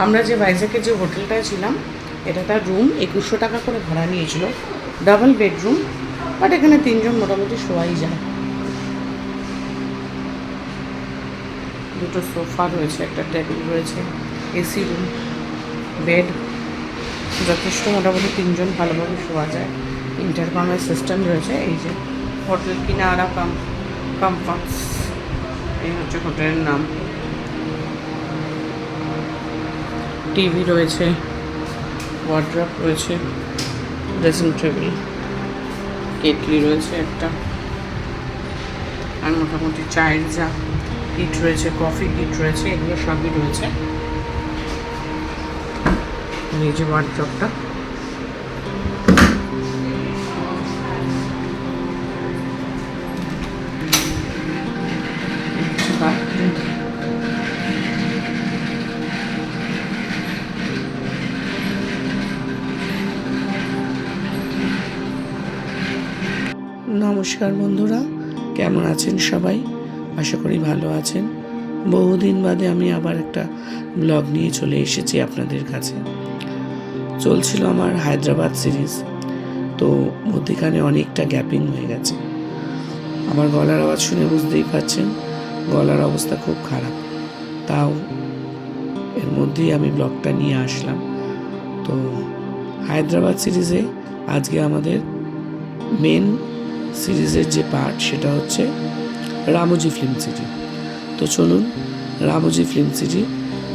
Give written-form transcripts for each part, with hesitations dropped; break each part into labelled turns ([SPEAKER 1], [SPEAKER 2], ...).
[SPEAKER 1] আমরা যে ভাইজ্যাগের যে হোটেলটায় ছিলাম, এটা তার রুম 2100 টাকা করে ভাড়া নিয়েছিল, ডাবল বেডরুম, বাট এখানে 3 জন মোটামুটি শোয়াই যায়। দুটো সোফা রয়েছে, একটা টেবিল রয়েছে, এসি রুম, বেড, যথেষ্ট মোটামুটি 3 জন ভালোভাবে শোয়া যায়। ইন্টারকমের সিস্টেম রয়েছে। এই যে হোটেল কিনারা কমফর্টস, এই হচ্ছে হোটেলের নাম। টিভি রয়েছে, ওয়ার্ড্রপ রয়েছে, ড্রেসিং টেবিল, কেটলি রয়েছে একটা, আর মোটামুটি চায়ের যা কিট রয়েছে, কফি কিট রয়েছে, এগুলো সবই রয়েছে। এই যে ওয়ার্ড্রপটা, নমস্কার বন্ধুরা, কেমন আছেন সবাই? আশা করি ভালো আছেন। বহুদিন বাদে আমি আবার একটা ব্লগ নিয়ে চলে এসেছি আপনাদের কাছে। চলছিল আমার হায়দ্রাবাদ সিরিজ, তো মধ্যিখানে অনেকটা গ্যাপিং হয়ে গেছে। আমার গলার আওয়াজ শুনে বুঝতেই পারছেন গলার অবস্থা খুব খারাপ, তাও এর মধ্যেই আমি ব্লগটা নিয়ে আসলাম। তো হায়দ্রাবাদ সিরিজে আজকে আমাদের মেন সিরিজের যে পার্ট, সেটা হচ্ছে রামোজি ফিল্ম সিটি। তো চলুন রামোজি ফিল্ম সিটি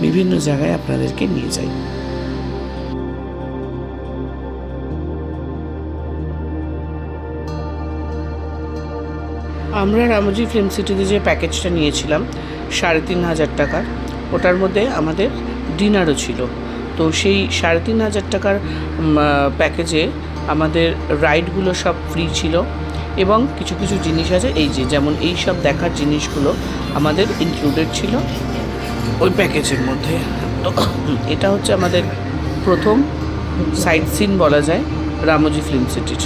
[SPEAKER 1] বিভিন্ন জায়গায় আপনাদেরকে নিয়ে যাই। আমরা রামোজি ফিল্ম সিটিতে যে প্যাকেজটা নিয়েছিলাম 3500 টাকার, ওটার মধ্যে আমাদের ডিনারও ছিল। তো সেই 3500 টাকার প্যাকেজে আমাদের রাইডগুলো সব ফ্রি ছিল, এবং কিছু কিছু জিনিস আছে, এই যে যেমন এই সব দেখার জিনিসগুলো আমাদের ইনক্লুডেড ছিল ওই প্যাকেজের মধ্যে। তো এটা হচ্ছে আমাদের প্রথম সাইট সিন বলা যায় রামোজি ফিল্ম সিটির।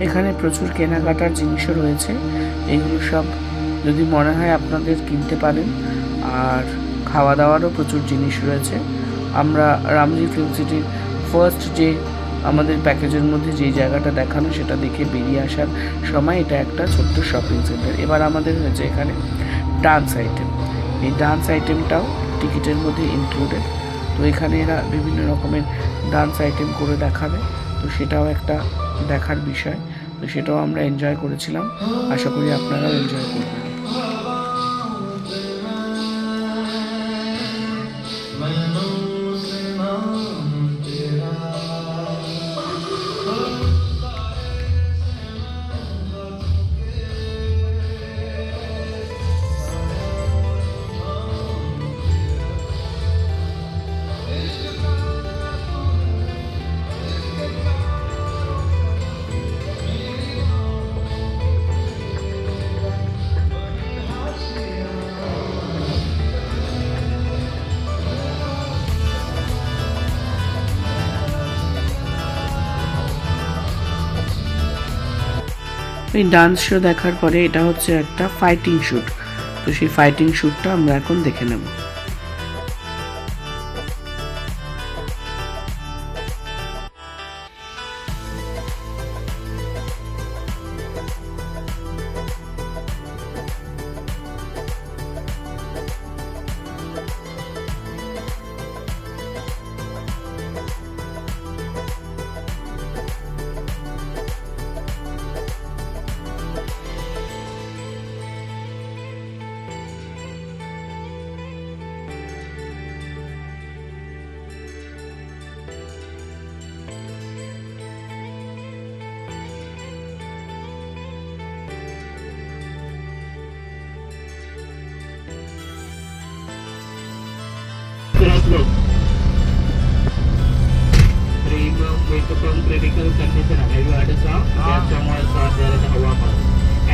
[SPEAKER 1] এখানে প্রচুর কেনাকাটার জিনিসও রয়েছে, এগুলো সব যদি মনে হয় আপনাদের কিনতে পারেন। আর খাওয়া দাওয়ারও প্রচুর জিনিস রয়েছে। আমরা রামোজি ফিল্ম সিটির ফার্স্ট যে আমাদের প্যাকেজের মধ্যে যেই জায়গাটা দেখানো, সেটা দেখে বেরিয়ে আসার সময় এটা একটা ছোট্ট শপিং সেন্টার। এবার আমাদের হয়েছে এখানে ডান্স আইটেম, এই ডান্স আইটেমটাও টিকিটের মধ্যে ইনক্লুডেড। তো এখানে এরা বিভিন্ন রকমের ডান্স আইটেম করে দেখাবে, তো সেটাও একটা দেখার বিষয়। তো সেটাও আমরা এনজয় করেছিলাম, আশা করি আপনারাও এনজয় করবেন। এই ডান্স শো দেখার পরে এটা হচ্ছে একটা ফাইটিং শ্যুট, তো সেই ফাইটিং শ্যুটটা আমরা এখন দেখে নেব।
[SPEAKER 2] From critical condition. Have you heard a song? That song was shot there at the Hawa Park.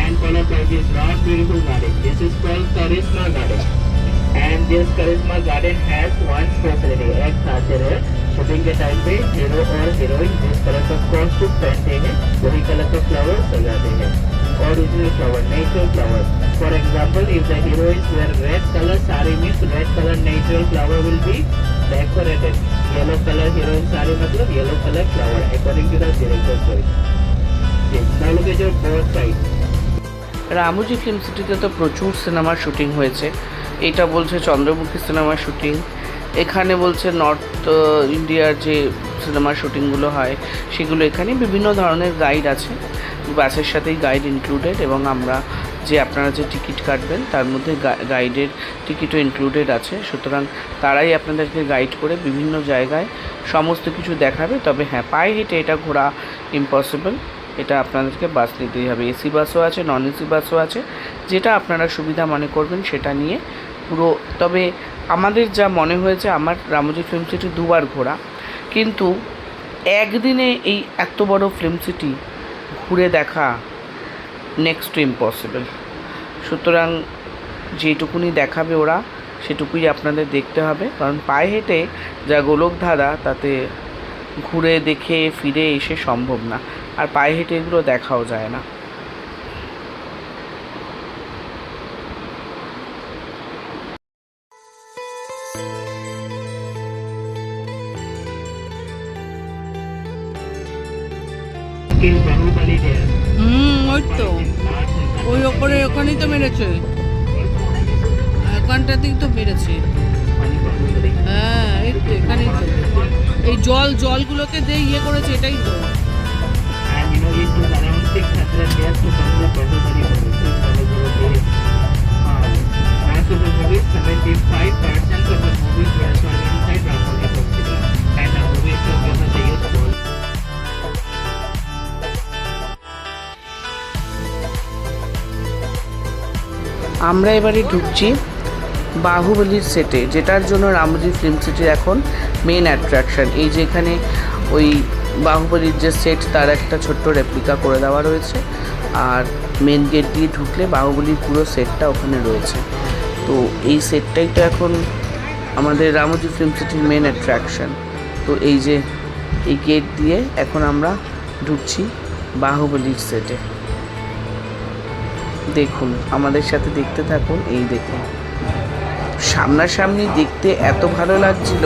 [SPEAKER 2] And followed by this large beautiful garden. This is called Charisma Garden. And this Charisma Garden has one specialty. एक खासियत है shooting के time पे hero और heroine जिस colour का costume पहनते हैं वही कलर का फ्लावर सजाते हैं। Original flower, natural flowers. For example, if the heroines wear red color sari means red color natural flower will be decorated. Yellow color heroine sari मतलब yellow color flower according to the director's choice. Now look at your both sides.
[SPEAKER 1] Ramoji film সিটিতে তো প্রচুর সিনেমার shooting হয়েছে। এটা বলছে চন্দ্রমুখী সিনেমার shooting, এখানে বলছে নর্থ ইন্ডিয়ার যে সিনেমার শুটিংগুলো হয় সেগুলো এখানে। বিভিন্ন ধরনের গাইড আছে, বাসের সাথেই গাইড ইনক্লুডেড, এবং আমরা যে আপনারা যে টিকিট কাটবেন তার মধ্যে গাইডের টিকিটও ইনক্লুডেড আছে। সুতরাং তারাই আপনাদেরকে গাইড করে বিভিন্ন জায়গায় সমস্ত কিছু দেখাবে। তবে হ্যাঁ, পায়ে হেঁটে এটা ঘোরা ইম্পসিবল, এটা আপনাদেরকে বাস নিতেই হবে। এসি বাসও আছে, নন এসি বাসও আছে, যেটা আপনারা সুবিধা মনে করবেন সেটা নিয়ে পুরো। তবে আমাদের যা মনে হয়েছে, আমার রামোজি ফিল্ম সিটি দুবার ঘোরা, কিন্তু একদিনে এই এত বড় ফিল্ম সিটি ঘুরে দেখা নেক্সট টু ইম্পসিবল। সুতরাং যেটুকুনি দেখাবে ওরা সেটুকুই আপনাদের দেখতে হবে, কারণ পায়ে হেঁটে যা গোলকধাঁধা তাতে ঘুরে দেখে ফিরে এসে সম্ভব না, আর পায়ে হেঁটে এগুলো দেখাও যায় না।
[SPEAKER 2] Is Bahubali there?
[SPEAKER 3] ওই তো ওই ওপরে ওখানেই তো মেরেছে, ওখানটাতেই তো মেরেছে। হ্যাঁ, এই তো এখানেই তো, এই জলগুলোকে দিয়ে ইয়ে করেছে, এটাই তো।
[SPEAKER 2] And you know it took around 600 years to complete Bahubali movie. Most of the movies, 75% of the movies were shot inside Ramoji Film City. And the movies took given the youth ball.
[SPEAKER 1] আমরা এবারে ঢুকছি বাহুবলীর সেটে, যেটার জন্য Ramoji film সিটির এখন main attraction. এই যে এখানে ওই বাহুবলীর যে সেট তার একটা ছোট্ট রেপ্লিকা করে দেওয়া রয়েছে, আর মেন গেট দিয়ে ঢুকলে বাহুবলীর পুরো সেটটা ওখানে রয়েছে। তো এই সেটটাই তো এখন আমাদের রামোজি ফিল্ম সিটির মেন অ্যাট্রাকশন। তো এই যে এই গেট দিয়ে এখন আমরা ঢুকছি বাহুবলীর সেটে। দেখুন, আমাদের সাথে দেখতে থাকুন। এই দেখুন, সামনাসামনি দেখতে এত ভালো লাগছিল,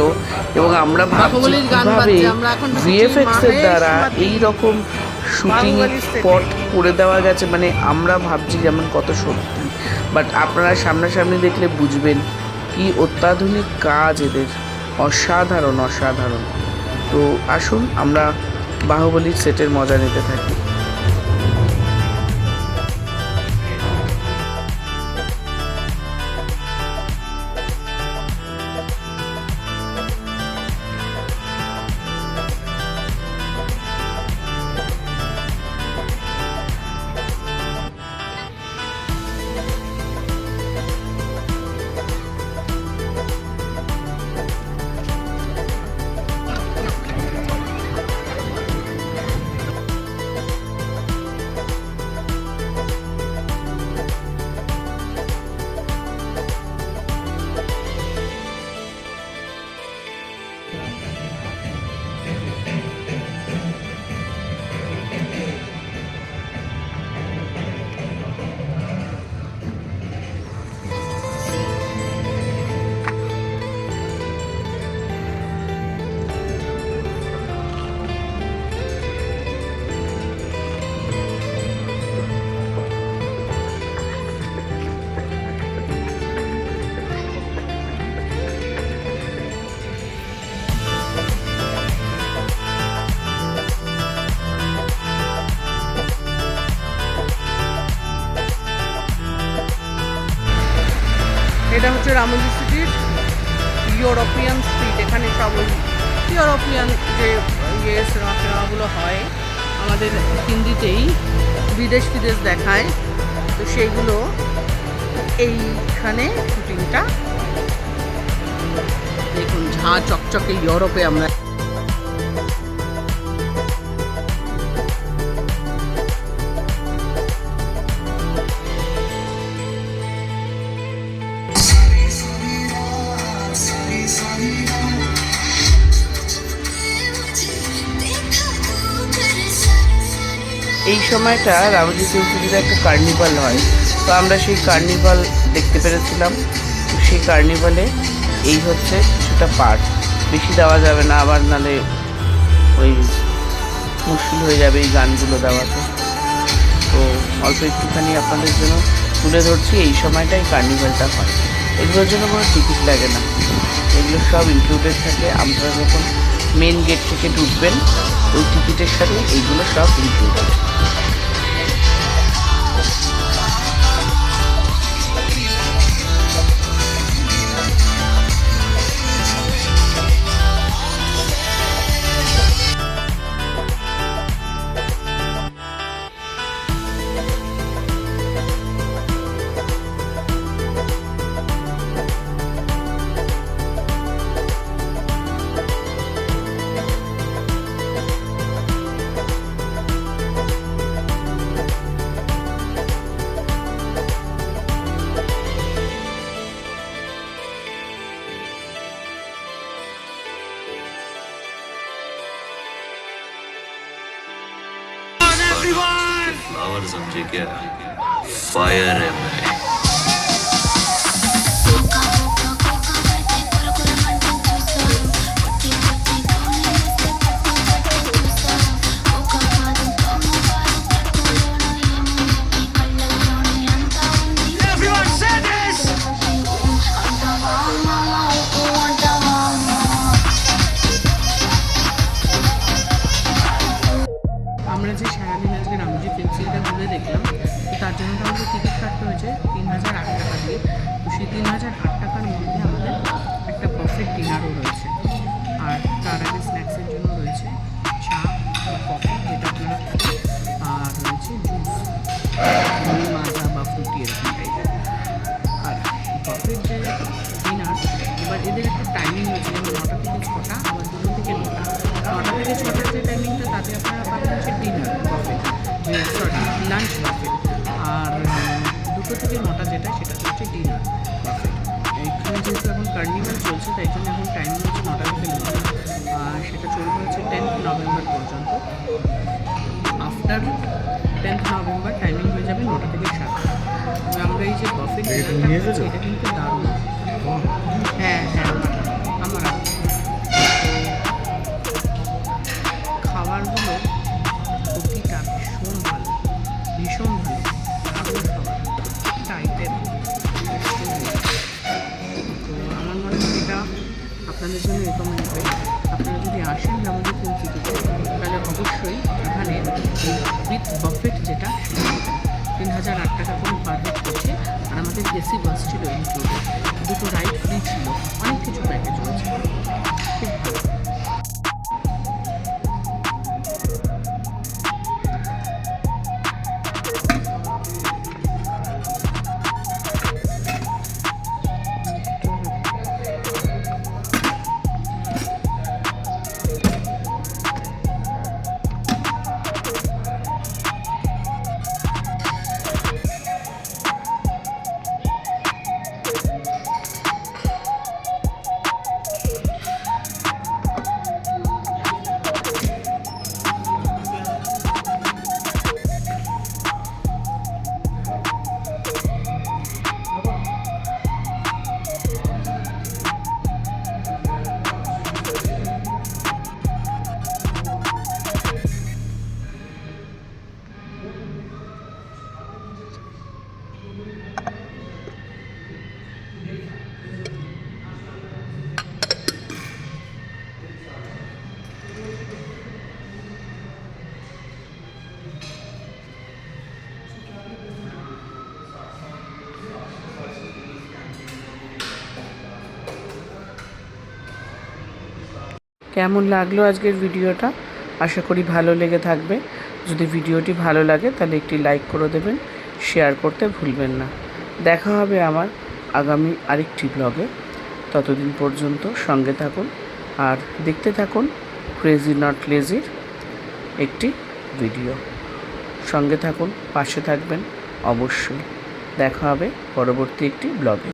[SPEAKER 1] এবং আমরা ভাবছি কীভাবে ভিএফএক্স এর দ্বারা এই রকম শুটিং স্পট করে দেওয়া গেছে। মানে আমরা ভাবছি যেমন কত সত্যি, বাট আপনারা সামনাসামনি দেখলে বুঝবেন কি অত্যাধুনিক কাজ এদের, অসাধারণ অসাধারণ। তো আসুন আমরা বাহুবলীর সেটের মজা নিতে থাকি।
[SPEAKER 3] এটা হচ্ছে রামোজি সিটির ইউরোপিয়ান স্ট্রিট। এখানে সব ওই ইউরোপিয়ান যে সিনেমাগুলো হয় আমাদের হিন্দিতেই বিদেশ দেখায়, তো সেইগুলো এইখানে শুটিংটা। দেখুন ঝাঁ চকচকে ইউরোপে আমরা।
[SPEAKER 1] এই সময়টা রামোজি ফিল্ম সিটিতে একটা কার্নিভাল হয়, তো আমরা সেই কার্নিভাল দেখতে পেরেছিলাম। তো সেই কার্নিভালে এই হচ্ছে কিছুটা পার্ট, বেশি দেওয়া যাবে না, আবার নালে ওই মুশকিল হয়ে যাবে এই গানগুলো দেওয়াতে। তো অল্প একটুখানি আপনাদের জন্য তুলে ধরছি। এই সময়টাই কার্নিভালটা হয়, এগুলোর জন্য কোনো টিকিট লাগে না, এগুলো সব ইনক্লুডেড থাকে। আপনারা যখন মেন গেট থেকে ঢুকবেন ওই টিকিটের সাথে এইগুলো সব ইনক্লুডেড।
[SPEAKER 4] फ्लावर समझे क्या? फायर है मैं।
[SPEAKER 3] আমরা যে সারাদিন আজকে রামোজি ফিল্ম সিটিটা ঘুরে দেখলাম, তো তার জন্য তো আমাদের টিকিট কাটতে হয়েছে 3008 টাকা দিয়ে। তো সেই 3008 টাকার মধ্যে আমাদের একটা পারফেক্ট ডিনারও রয়েছে, আর তার আগে স্ন্যাক্সের জন্য রয়েছে চা বা কফি, যেটা আপনারা খাবেন, আর রয়েছে জুস, মাজা বা ফ্রুটি এরকম টাইপের। আর পারফেক্ট যে ডিনার, এবার এদের একটা টাইমিং রয়েছে, যেমন 9টা থেকে 6টা, আবার 2টো থেকে 9টা। 9টা থেকে 6টার যে টাইমিংটা, তাতে আপনারা পাবেন হচ্ছে dinner buffet, sorry lunch buffet. আর 2টো থেকে 9টা যেটা, সেটা হচ্ছে ডিনার বাফেট। এখানে যেহেতু এখন কার্নিভাল চলছে, তাই জন্য এখন টাইমিং হচ্ছে 9টা থেকে 9টা, আর সেটা চলবে হচ্ছে 10th নভেম্বর পর্যন্ত। আফটার 10th নভেম্বর টাইমিং হয়ে যাবে 9টা থেকে 7টা। তবে আমরা এই যে বাফেট ডিনারটা করছি, এটা কিন্তু দারুণ। হ্যাঁ হ্যাঁ, আমার খাবারগুলো প্রতিটা ভীষণ ভালো, ভীষণ ভালো, দারুণ খাবার, টাইপের। তো আমার মনে হয় এটা আপনাদের জন্য রেকমেন্ডেড। আপনারা যদি আসেন রামোজি ফিল্ম সিটিতে, তাহলে অবশ্যই এখানে উইথ বাফেট যেটা, সেটা নেবেন। 3008 টাকা করে পার হেড করছে, আর আমাদের এসি বাস ছিল ইনক্লুডেড, 2টো রাইড ফ্রি ছিল, অনেক কিছু প্যাকেজ রয়েছে, খুব ভালো।
[SPEAKER 1] কেমন লাগলো আজকের ভিডিওটা? আশা করি ভালো লেগে থাকবে। যদি ভিডিওটি ভালো লাগে তাহলে একটি লাইক করে দেবেন, শেয়ার করতে ভুলবেন না। দেখা হবে আমার আগামী আরেকটি ব্লগে। ততদিন পর্যন্ত সঙ্গে থাকুন আর দেখতে থাকুন ক্রেজি নট লেজির একটি ভিডিও। সঙ্গে থাকুন, পাশে থাকবেন অবশ্যই। দেখা হবে পরবর্তী একটি ব্লগে।